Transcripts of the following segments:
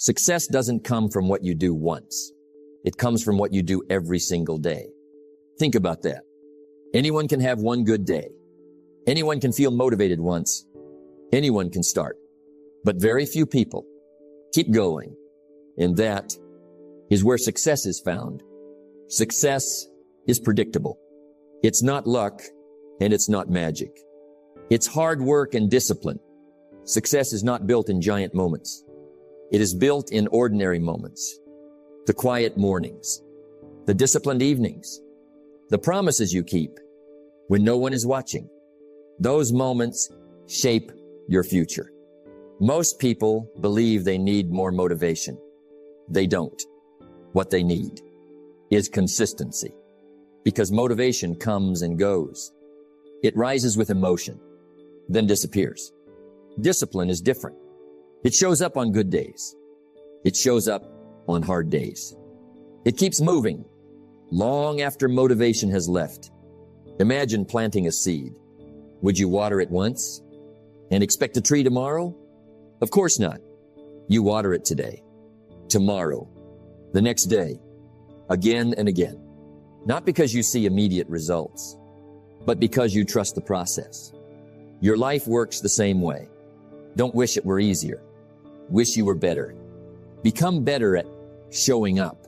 Success doesn't come from what you do once. It comes from what you do every single day. Think about that. Anyone can have one good day. Anyone can feel motivated once. Anyone can start. But very few people keep going. And that is where success is found. Success is predictable. It's not luck and it's not magic. It's hard work and discipline. Success is not built in giant moments. It is built in ordinary moments. The quiet mornings, the disciplined evenings, the promises you keep when no one is watching. Those moments shape your future. Most people believe they need more motivation. They don't. What they need is consistency, because motivation comes and goes. It rises with emotion, then disappears. Discipline is different. It shows up on good days. It shows up on hard days. It keeps moving long after motivation has left. Imagine planting a seed. Would you water it once and expect a tree tomorrow? Of course not. You water it today, tomorrow, the next day, again and again. Not because you see immediate results, but because you trust the process. Your life works the same way. Don't wish it were easier. Wish you were better. Become better at showing up,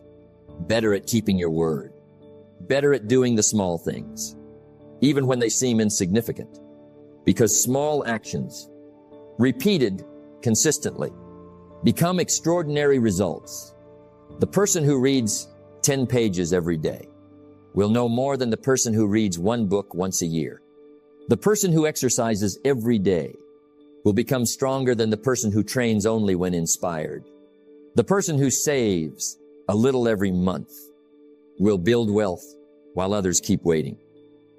better at keeping your word, better at doing the small things, even when they seem insignificant, because small actions, repeated consistently, become extraordinary results. The person who reads 10 pages every day will know more than the person who reads one book once a year. The person who exercises every day will become stronger than the person who trains only when inspired. The person who saves a little every month will build wealth while others keep waiting.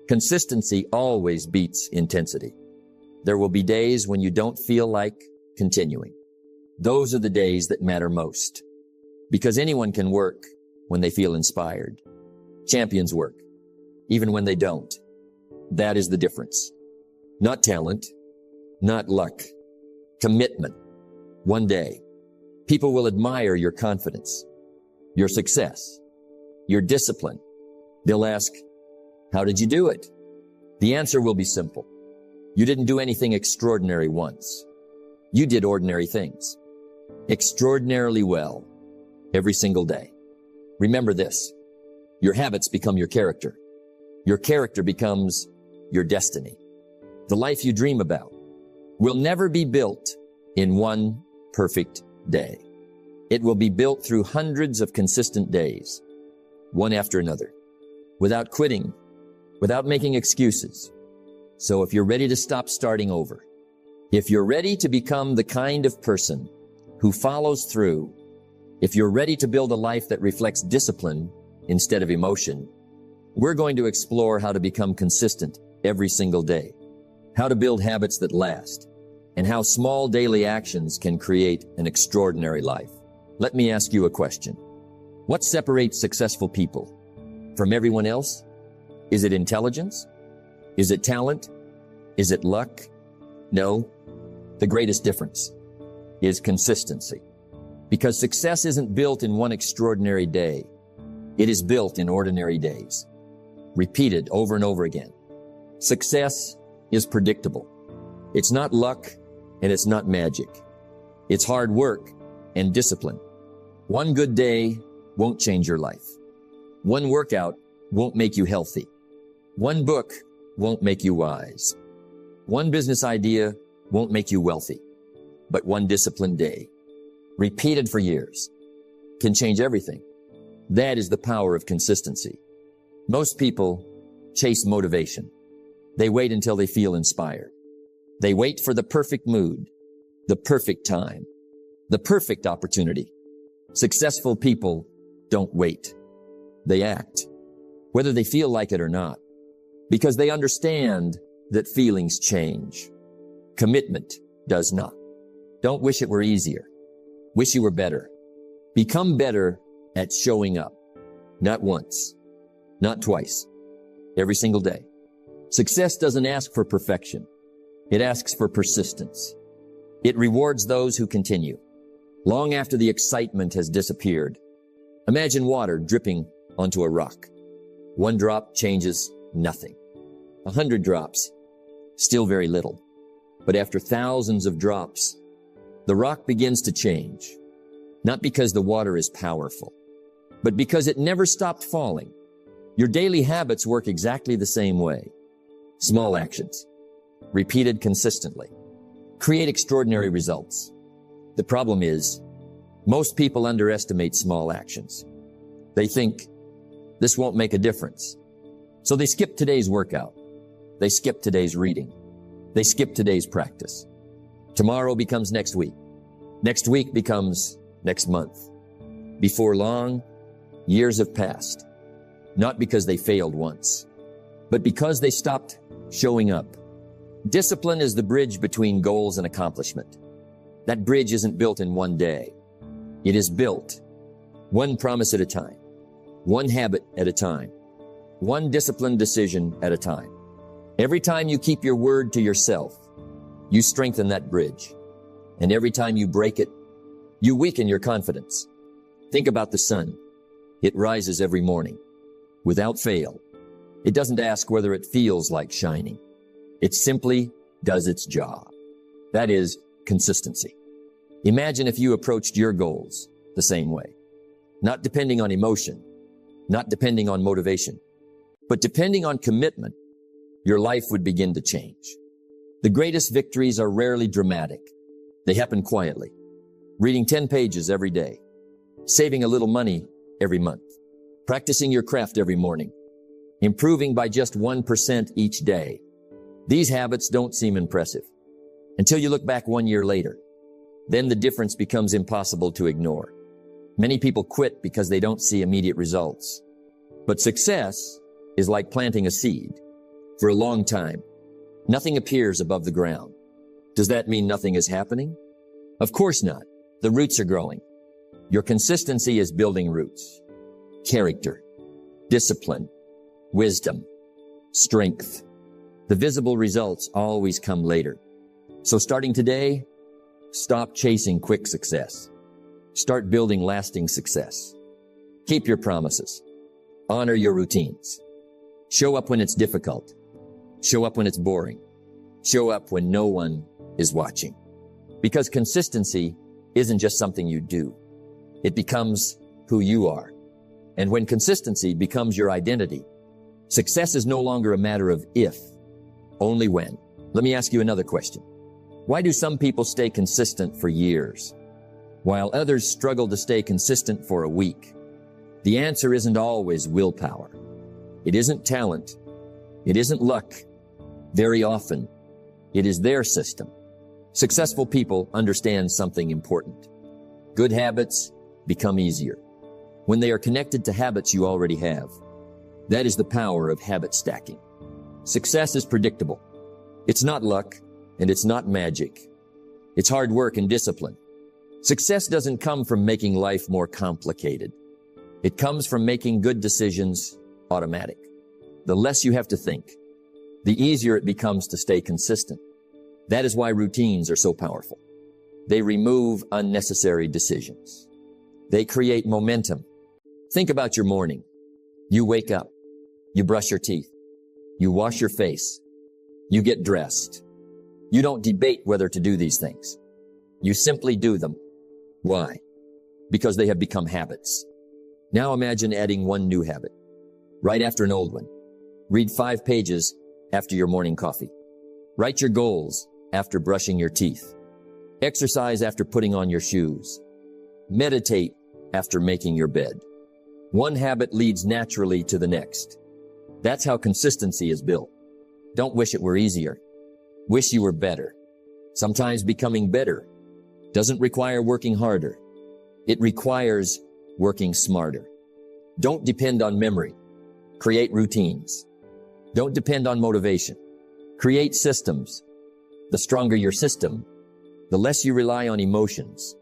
Consistency always beats intensity. There will be days when you don't feel like continuing. Those are the days that matter most, because anyone can work when they feel inspired. Champions work, even when they don't. That is the difference. Not talent, not luck, commitment. One day, people will admire your confidence, your success, your discipline. They'll ask, how did you do it? The answer will be simple. You didn't do anything extraordinary once. You did ordinary things extraordinarily well every single day. Remember this. Your habits become your character. Your character becomes your destiny. The life you dream about will never be built in one perfect day. It will be built through hundreds of consistent days, one after another, without quitting, without making excuses. So if you're ready to stop starting over, if you're ready to become the kind of person who follows through, if you're ready to build a life that reflects discipline instead of emotion, we're going to explore how to become consistent every single day, how to build habits that last, and how small daily actions can create an extraordinary life. Let me ask you a question. What separates successful people from everyone else? Is it intelligence? Is it talent? Is it luck? No. The greatest difference is consistency. Because success isn't built in one extraordinary day. It is built in ordinary days, repeated over and over again. Success is predictable. It's not luck and it's not magic. It's hard work and discipline. One good day won't change your life. One workout won't make you healthy. One book won't make you wise. One business idea won't make you wealthy. But one disciplined day, repeated for years, can change everything. That is the power of consistency. Most people chase motivation. They wait until they feel inspired. They wait for the perfect mood, the perfect time, the perfect opportunity. Successful people don't wait. They act, whether they feel like it or not, because they understand that feelings change. Commitment does not. Don't wish it were easier. Wish you were better. Become better at showing up. Not once, not twice, every single day. Success doesn't ask for perfection. It asks for persistence. It rewards those who continue. long after the excitement has disappeared. Imagine water dripping onto a rock. One drop changes nothing. 100 drops, still very little. But after thousands of drops, the rock begins to change. Not because the water is powerful, but because it never stopped falling. Your daily habits work exactly the same way. Small actions, repeated consistently, create extraordinary results. The problem is, most people underestimate small actions. They think, this won't make a difference. So they skip today's workout. They skip today's reading. They skip today's practice. Tomorrow becomes next week. Next week becomes next month. Before long, years have passed. Not because they failed once, but because they stopped showing up. Discipline is the bridge between goals and accomplishment. That bridge isn't built in one day. It is built one promise at a time, one habit at a time, one disciplined decision at a time. Every time you keep your word to yourself, you strengthen that bridge. And every time you break it, you weaken your confidence. Think about the sun. It rises every morning, without fail. It doesn't ask whether it feels like shining. It simply does its job. That is consistency. Imagine if you approached your goals the same way, not depending on emotion, not depending on motivation, but depending on commitment. Your life would begin to change. The greatest victories are rarely dramatic. They happen quietly. Reading 10 pages every day, saving a little money every month, practicing your craft every morning, improving by just 1% each day. These habits don't seem impressive until you look back 1 year later. Then the difference becomes impossible to ignore. Many people quit because they don't see immediate results. But success is like planting a seed. For a long time, nothing appears above the ground. Does that mean nothing is happening? Of course not. The roots are growing. Your consistency is building roots. Character, discipline, wisdom, strength. The visible results always come later. So starting today, stop chasing quick success. Start building lasting success. Keep your promises. Honor your routines. Show up when it's difficult. Show up when it's boring. Show up when no one is watching. Because consistency isn't just something you do. It becomes who you are. And when consistency becomes your identity, success is no longer a matter of if, only when. Let me ask you another question. Why do some people stay consistent for years, while others struggle to stay consistent for a week? The answer isn't always willpower. It isn't talent. It isn't luck. Very often, it is their system. Successful people understand something important. Good habits become easier when they are connected to habits you already have. That is the power of habit stacking. Success is predictable. It's not luck, and it's not magic. It's hard work and discipline. Success doesn't come from making life more complicated. It comes from making good decisions automatic. The less you have to think, the easier it becomes to stay consistent. That is why routines are so powerful. They remove unnecessary decisions. They create momentum. Think about your morning. You wake up. You brush your teeth. You wash your face. You get dressed. You don't debate whether to do these things. You simply do them. Why? Because they have become habits. Now imagine adding one new habit, right after an old one. Read 5 pages after your morning coffee. Write your goals after brushing your teeth. Exercise after putting on your shoes. Meditate after making your bed. One habit leads naturally to the next. That's how consistency is built. Don't wish it were easier. Wish you were better. Sometimes becoming better doesn't require working harder. It requires working smarter. Don't depend on memory. Create routines. Don't depend on motivation. Create systems. The stronger your system, the less you rely on emotions.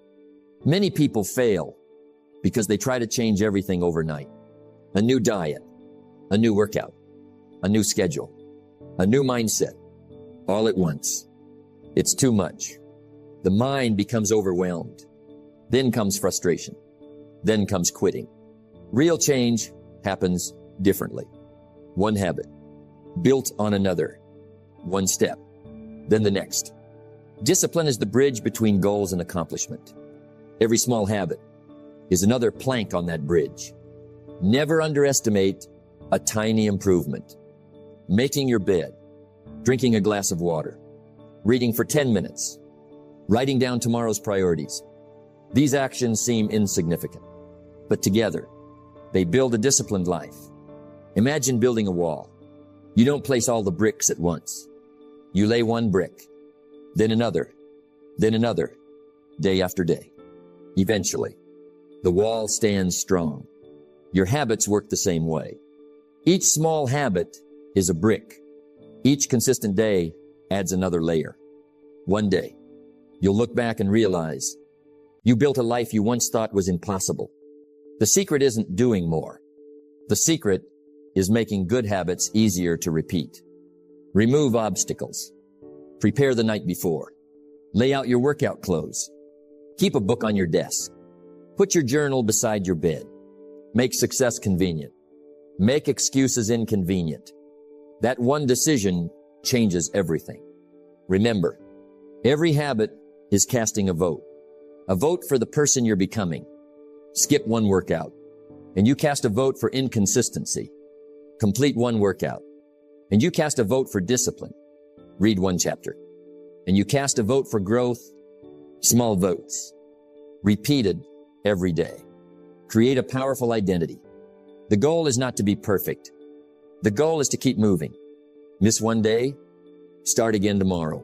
Many people fail because they try to change everything overnight. A new diet, a new workout, a new schedule, a new mindset, all at once. It's too much. The mind becomes overwhelmed. Then comes frustration. Then comes quitting. Real change happens differently. One habit, built on another. One step, then the next. Discipline is the bridge between goals and accomplishment. Every small habit is another plank on that bridge. Never underestimate a tiny improvement. Making your bed, drinking a glass of water, reading for 10 minutes, writing down tomorrow's priorities. These actions seem insignificant, but together, they build a disciplined life. Imagine building a wall. You don't place all the bricks at once. You lay one brick, then another, day after day. Eventually, the wall stands strong. Your habits work the same way. Each small habit is a brick. Each consistent day adds another layer. One day, you'll look back and realize you built a life you once thought was impossible. The secret isn't doing more. The secret is making good habits easier to repeat. Remove obstacles. Prepare the night before. Lay out your workout clothes. Keep a book on your desk. Put your journal beside your bed. Make success convenient. Make excuses inconvenient. That one decision changes everything. Remember, every habit is casting a vote for the person you're becoming. Skip one workout, and you cast a vote for inconsistency. Complete one workout, and you cast a vote for discipline. Read one chapter, and you cast a vote for growth. Small votes, repeated every day, create a powerful identity. The goal is not to be perfect. The goal is to keep moving. Miss one day, start again tomorrow.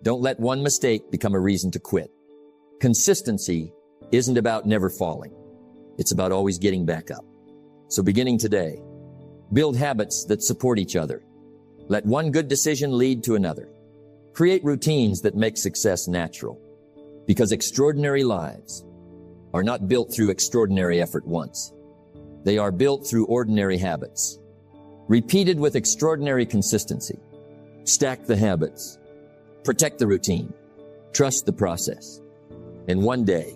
Don't let one mistake become a reason to quit. Consistency isn't about never falling. It's about always getting back up. So beginning today, build habits that support each other. Let one good decision lead to another. Create routines that make success natural. Because extraordinary lives are not built through extraordinary effort once. They are built through ordinary habits, repeated with extraordinary consistency. Stack the habits, protect the routine, trust the process. And one day,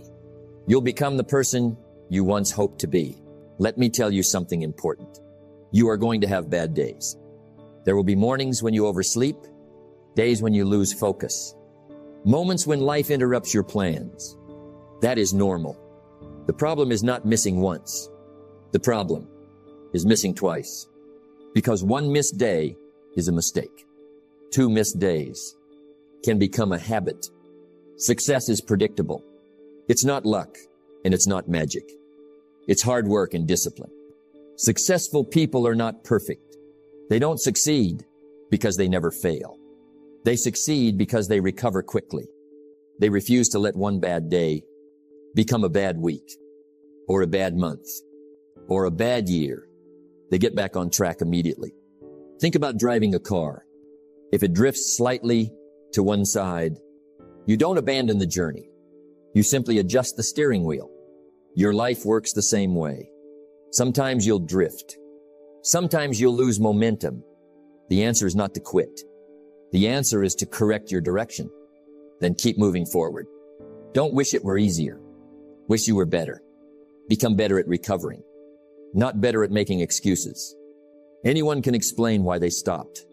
you'll become the person you once hoped to be. Let me tell you something important. You are going to have bad days. There will be mornings when you oversleep, days when you lose focus, moments when life interrupts your plans. That is normal. The problem is not missing once. The problem is missing twice. Because one missed day is a mistake. 2 missed days can become a habit. Success is predictable. It's not luck, and it's not magic. It's hard work and discipline. Successful people are not perfect. They don't succeed because they never fail. They succeed because they recover quickly. They refuse to let one bad day become a bad week, or a bad month, or a bad year. They get back on track immediately. Think about driving a car. If it drifts slightly to one side, you don't abandon the journey. You simply adjust the steering wheel. Your life works the same way. Sometimes you'll drift. Sometimes you'll lose momentum. The answer is not to quit. The answer is to correct your direction. Then keep moving forward. Don't wish it were easier. Wish you were better. Become better at recovering, not better at making excuses. Anyone can explain why they stopped.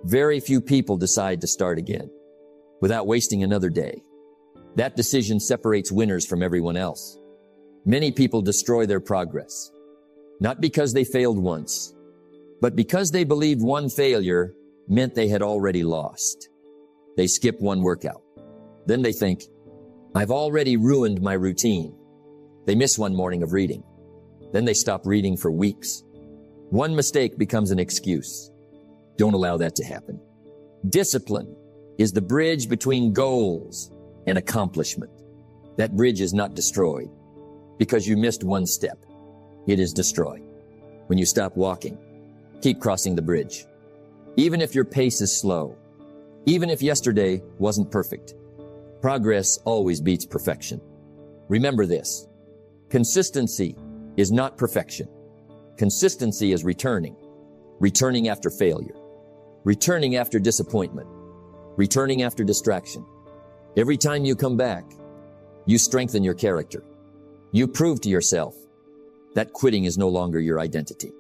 Very few people decide to start again without wasting another day. That decision separates winners from everyone else. Many people destroy their progress, not because they failed once, but because they believed one failure meant they had already lost. They skip one workout. Then they think, I've already ruined my routine. They miss one morning of reading. Then they stop reading for weeks. One mistake becomes an excuse. Don't allow that to happen. Discipline is the bridge between goals and accomplishment. That bridge is not destroyed because you missed one step. It is destroyed when you stop walking. Keep crossing the bridge. Even if your pace is slow, even if yesterday wasn't perfect, progress always beats perfection. Remember this. Consistency is not perfection. Consistency is returning after failure, returning after disappointment, returning after distraction. Every time you come back, You strengthen your character. You prove to yourself that quitting is no longer your identity.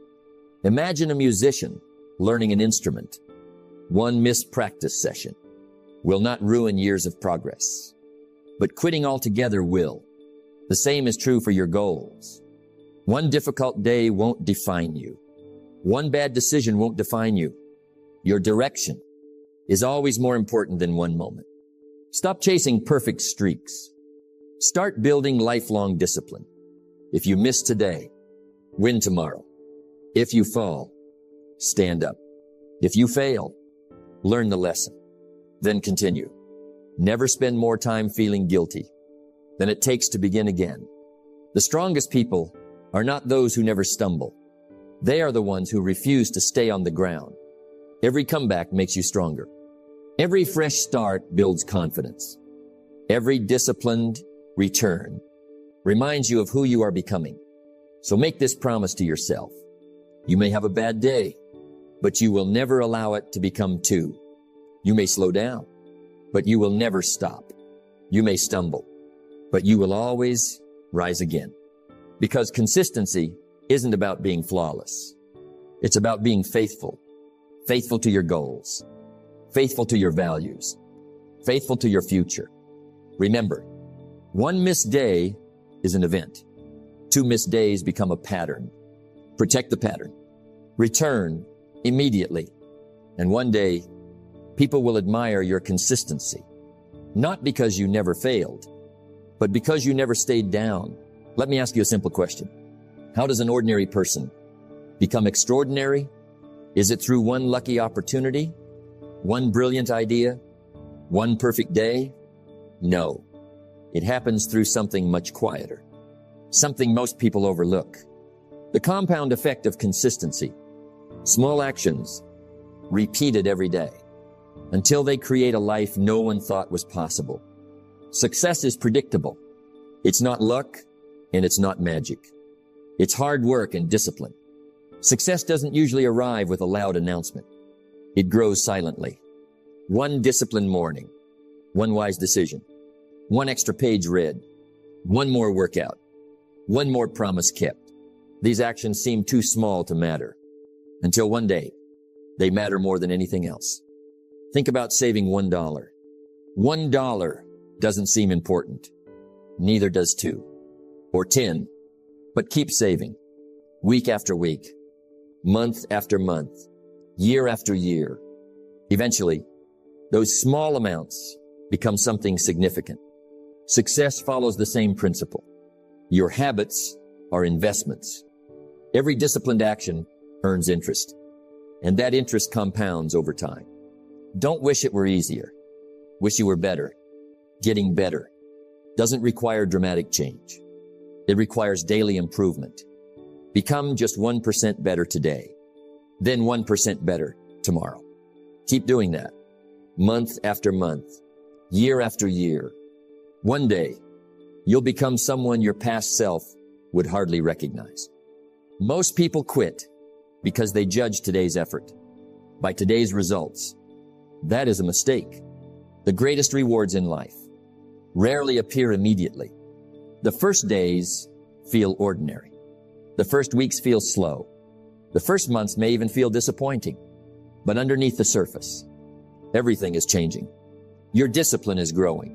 Imagine a musician learning an instrument. One missed practice session will not ruin years of progress, but quitting altogether will. The same is true for your goals. One difficult day won't define you. One bad decision won't define you. Your direction is always more important than one moment. Stop chasing perfect streaks. Start building lifelong discipline. If you miss today, win tomorrow. If you fall, stand up. If you fail, learn the lesson, then continue. Never spend more time feeling guilty than it takes to begin again. The strongest people are not those who never stumble. They are the ones who refuse to stay on the ground. Every comeback makes you stronger. Every fresh start builds confidence. Every disciplined return reminds you of who you are becoming. So make this promise to yourself. You may have a bad day, but you will never allow it to become two. You may slow down, but you will never stop. You may stumble, but you will always rise again. Because consistency isn't about being flawless. It's about being faithful. Faithful to your goals. Faithful to your values. Faithful to your future. Remember, one missed day is an event. 2 missed days become a pattern. Protect the pattern. Return immediately. And one day, people will admire your consistency. Not because you never failed, but because you never stayed down. Let me ask you a simple question. How does an ordinary person become extraordinary? Is it through one lucky opportunity? One brilliant idea? One perfect day? No. It happens through something much quieter. Something most people overlook. The compound effect of consistency. Small actions, repeated every day, until they create a life no one thought was possible. Success is predictable. It's not luck, and it's not magic. It's hard work and discipline. Success doesn't usually arrive with a loud announcement. It grows silently. One disciplined morning, one wise decision, one extra page read, one more workout, one more promise kept. These actions seem too small to matter, until one day, they matter more than anything else. Think about saving $1. $1 doesn't seem important. Neither does 2 or 10, but keep saving. Week after week, month after month, year after year. Eventually, those small amounts become something significant. Success follows the same principle. Your habits are investments. Every disciplined action earns interest, and that interest compounds over time. Don't wish it were easier. Wish you were better. Getting better doesn't require dramatic change. It requires daily improvement. Become just 1% better today, then 1% better tomorrow. Keep doing that, month after month, year after year. One day, you'll become someone your past self would hardly recognize. Most people quit because they judge today's effort by today's results. That is a mistake. The greatest rewards in life rarely appear immediately. The first days feel ordinary. The first weeks feel slow. The first months may even feel disappointing. But underneath the surface, everything is changing. Your discipline is growing.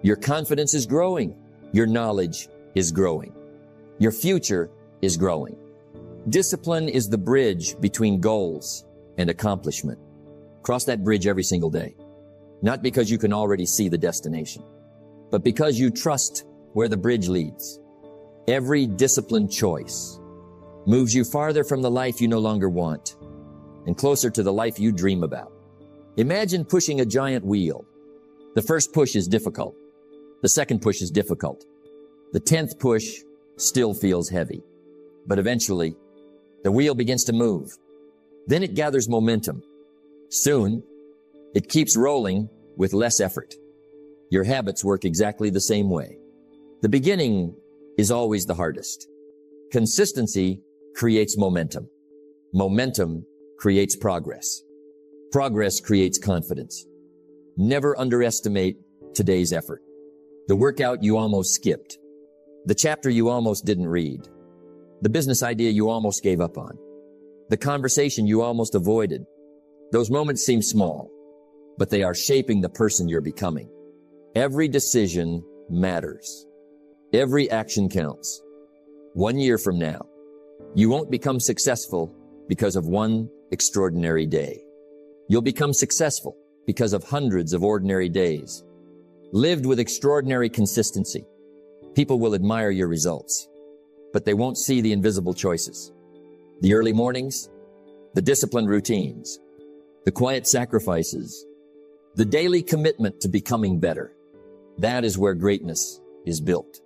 Your confidence is growing. Your knowledge is growing. Your future is growing. Discipline is the bridge between goals and accomplishment. Cross that bridge every single day. Not because you can already see the destination, but because you trust where the bridge leads. Every disciplined choice moves you farther from the life you no longer want and closer to the life you dream about. Imagine pushing a giant wheel. The first push is difficult. The second push is difficult. The 10th push still feels heavy. But eventually, the wheel begins to move. Then it gathers momentum. Soon, it keeps rolling with less effort. Your habits work exactly the same way. The beginning is always the hardest. Consistency creates momentum. Momentum creates progress. Progress creates confidence. Never underestimate today's effort. The workout you almost skipped. The chapter you almost didn't read. The business idea you almost gave up on. The conversation you almost avoided. Those moments seem small, but they are shaping the person you're becoming. Every decision matters. Every action counts. 1 year from now, you won't become successful because of one extraordinary day. You'll become successful because of hundreds of ordinary days, lived with extraordinary consistency. People will admire your results, but they won't see the invisible choices. The early mornings, the disciplined routines, the quiet sacrifices, the daily commitment to becoming better. That is where greatness is built.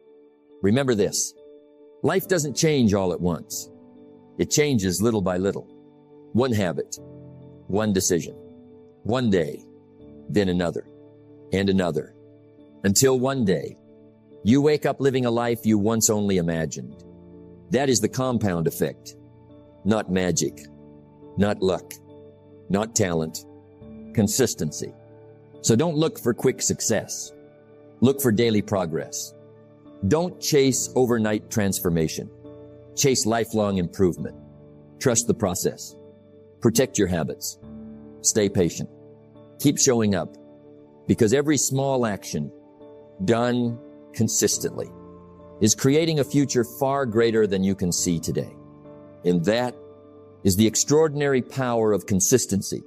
Remember this, life doesn't change all at once. It changes little by little. One habit, one decision, one day, then another, and another, until one day, you wake up living a life you once only imagined. That is the compound effect, not magic, not luck, not talent, consistency. So don't look for quick success. Look for daily progress. Don't chase overnight transformation. Chase lifelong improvement. Trust the process. Protect your habits. Stay patient. Keep showing up, because every small action done consistently is creating a future far greater than you can see today. And that is the extraordinary power of consistency